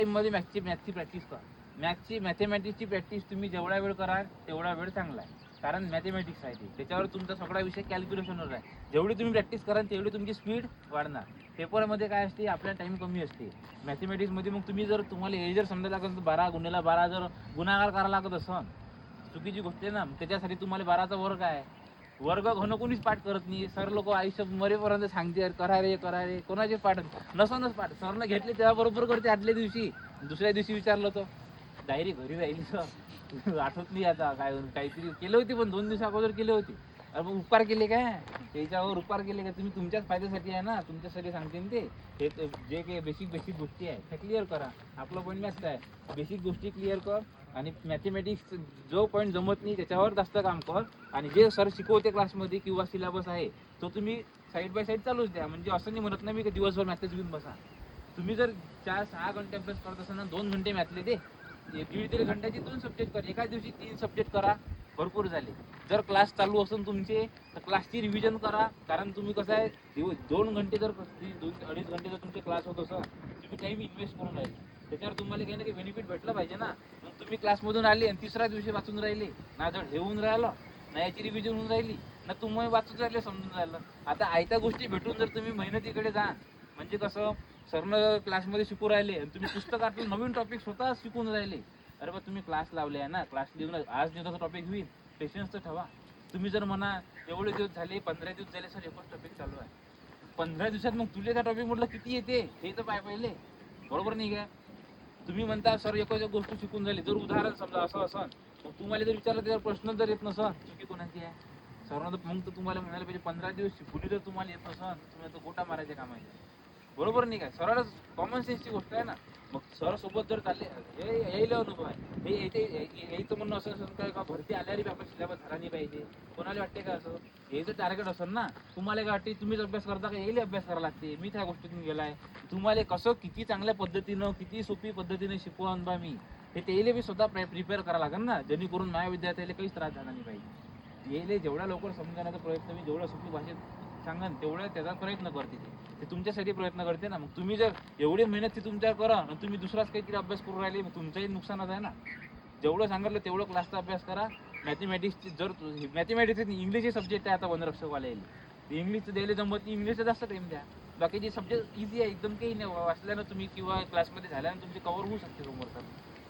टाईममध्ये मॅथची प्रॅक्टिस करा. मॅथमॅटिक्सची प्रॅक्टिस तुम्ही जेवढा वेळ कराल तेवढा वेळ चांगला आहे. कारण मॅथमॅटिक्स आहे त्याच्यावर तुमचा सगळा विषय कॅल्क्युलेशनवर आहे. जेवढी तुम्ही प्रॅक्टिस कराल तेवढी तुमची स्पीड वाढणार. पेपरमध्ये काय असते, आपला टाईम कमी असते. मॅथमॅटिक्समध्ये मग तुम्ही जर तुम्हाला हे जर समजा लागत 12 जर गुणाकार करायला लागत असन, चुकीची गोष्ट आहे ना. त्याच्यासाठी तुम्हाला 12चा वर्ग आहे. वर्ग होणं कोणीच पाठ करत नाही. सर लोक आयुष्य मरेपर्यंत सांगते करा रे कोणाचे पाठ नसनच पाठ. सरनं घेतले तेव्हा बरोबर करते आदल्या दिवशी. दुसऱ्या दिवशी विचारलं तर डायरी घरी राहिली तर आठवत नाही आता काय काहीतरी केलं होती, पण 2 दिवसा अगोदर केली होती. अरे मग उपकार केले काय, त्याच्यावर उपकार केले का तुम्ही? तुमच्याच फायद्यासाठी आहे ना, तुमच्यासाठी सांगते ना ते. हे जे काही बेसिक गोष्टी आहे त्या क्लिअर करा. आपलं पॉईंट मॅथ्स आहे, बेसिक गोष्टी क्लिअर कर. आणि मॅथमॅटिक्स जो पॉईंट जमत नाही त्याच्यावर जास्त काम कर. आणि जे सर शिकवते क्लासमध्ये किंवा सिलेबस आहे तो तुम्ही साईड बाय साईड चालूच द्या. म्हणजे असं नाही म्हणत नाही मी की दिवसभर मॅथच घेऊन बसा. तुम्ही जर 4-6 घंटे अभ्यास करत असाल ना, 2 घंटे मॅथले दे, 1-1.5 घंट्याचे 2 सब्जेक्ट कर. एका दिवशी 3 सब्जेक्ट करा, भरपूर झाले. जर क्लास चालू असून तुमचे तर क्लासची रिव्हिजन करा. कारण तुम्ही कसं आहे, 2 घंटे जर 2-2.5 घंटे जर तुमचे क्लास होत असेल, तुम्ही टाईम इन्व्हेस्ट करून राहिले, त्याच्यावर तुम्हाला काही ना काही बेनिफिट भेटलं पाहिजे ना. मग तुम्ही क्लासमधून आले आणि तिसऱ्या दिवशी वाचून राहिले ना, जर हे होऊन राहिलं ना, याची रिव्हिजन होऊन राहिली ना, तुम्ही वाचून राहिले, समजून राहिलं. आता आयत्या गोष्टी भेटून जर तुम्ही मेहनतीकडे जा, म्हणजे कसं, सरनं क्लासमध्ये शिकू राहिले आणि तुम्ही पुस्तकातून नवीन टॉपिक स्वतः शिकून राहिले. अरे बा, तुम्ही क्लास लावले आहे ना, क्लास लिहून आज दिवसाचा टॉपिक होईल, पेशन्स तर ठेवा. तुम्ही जर म्हणा एवढे दिवस झाले, 15 दिवस झाले सर एकच टॉपिक चालू आहे, 15 दिवसात मग तुले त्या टॉपिक म्हटलं किती येते हे तर पाय पहिले. बरोबर नाही काय? तुम्ही म्हणता सर एकच गोष्ट शिकून झाली. जर उदाहरण समजा असं मग तुम्हाला जर विचारलं त्यावर प्रश्न जर येत नसन, चुकी कोणाची आहे? सरनं तर मग तर तुम्हाला म्हणायला पाहिजे 15 दिवस शिकवली जर तुम्हाला येत नसन, तुम्ही तर गोटा मारायचे काम आहे. बरोबर नाही काय? सरळच कॉमन सेन्सची गोष्ट आहे ना. मग सर सोबत जर चालले, हे यायला अनुभव आहे, हे यायचं म्हणणं असं काय का भरती आल्याने आपला सिलेबस झाला नाही पाहिजे. कोणाला वाटते का असं? यायचं टार्गेट असेल ना. तुम्हाला काय वाटते, तुम्हीच अभ्यास करता का यायला अभ्यास करायला लागते? मी त्या गोष्टीतून गेलाय. तुम्हाला कसं किती चांगल्या पद्धतीनं, किती सोपी पद्धतीने शिकवून बा मी, हे त्याला बी स्वतः प्रिपेअर करावं लागेल ना, जेणेकरून माझ्या विद्यार्थ्याला काहीच त्रास झाला नाही पाहिजे. यायला जेवढ्या लवकर समजण्याचा प्रयत्न मी जेवढ्या सोपी भाषेत सांगन तेवढ्या त्याचा प्रयत्न करते. ते तुमच्यासाठी प्रयत्न करते ना. मग तुम्ही जर एवढी मेहनत तुमच्यावर करा आणि तुम्ही दुसराच काहीतरी अभ्यास करून राहिले, मग तुमचंही नुकसानच आहे ना. जेवढं सांगितलं तेवढं क्लासचा अभ्यास करा. मॅथमॅटिक्सची जर मॅथमॅटिक्स इंग्लिश सब्जेक्ट आहे आता वनरक्षकवाला येईल, इंग्लिशचं द्यायला जमत नाही, इंग्लिशचं जास्त टाईम द्या. बाकीचे सब्जेक्ट इझी आहे एकदम, काही नाही, वाचल्यानं तुम्ही किंवा क्लासमध्ये झाल्यानं तुमची कव्हर होऊ शकते समोरचा.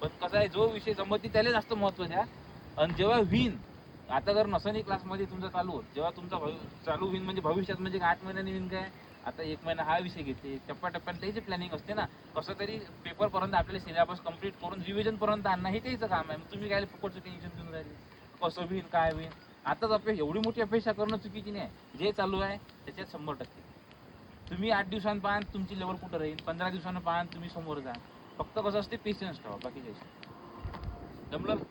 पण कसं आहे, जो विषय जमत नाही त्याला जास्त महत्त्व द्या. आणि जेव्हा होईन, आता जर नसनी क्लासमध्ये तुमचा चालू होत, जेव्हा तुमचा चालू होईल म्हणजे भविष्यात, म्हणजे 8 महिन्यांनी होईन काय, आता 1 महिना हा विषय घेते, टप्प्याटप्प्याने त्याची प्लॅनिंग असते ना. कसं तरी पेपरपर्यंत आपल्याला सिलेबस कंप्लीट करून रिव्हिजनपर्यंत आणणं हे त्याचं काम आहे. मग तुम्ही काय फुकटचं टेन्शन घेऊन राहिले, कसं होईल काय होईल. आताच एवढी मोठी अपेक्षा करणं चुकीची नाही. जे चालू आहे त्याच्यात 100% तुम्ही 8 दिवसांनी पाहा तुमची लेवल कुठं राहील, 15 दिवसांना पाहा तुम्ही समोर जा. फक्त कसं असते, पेशन्स ठेवा, बाकी काही जमलं.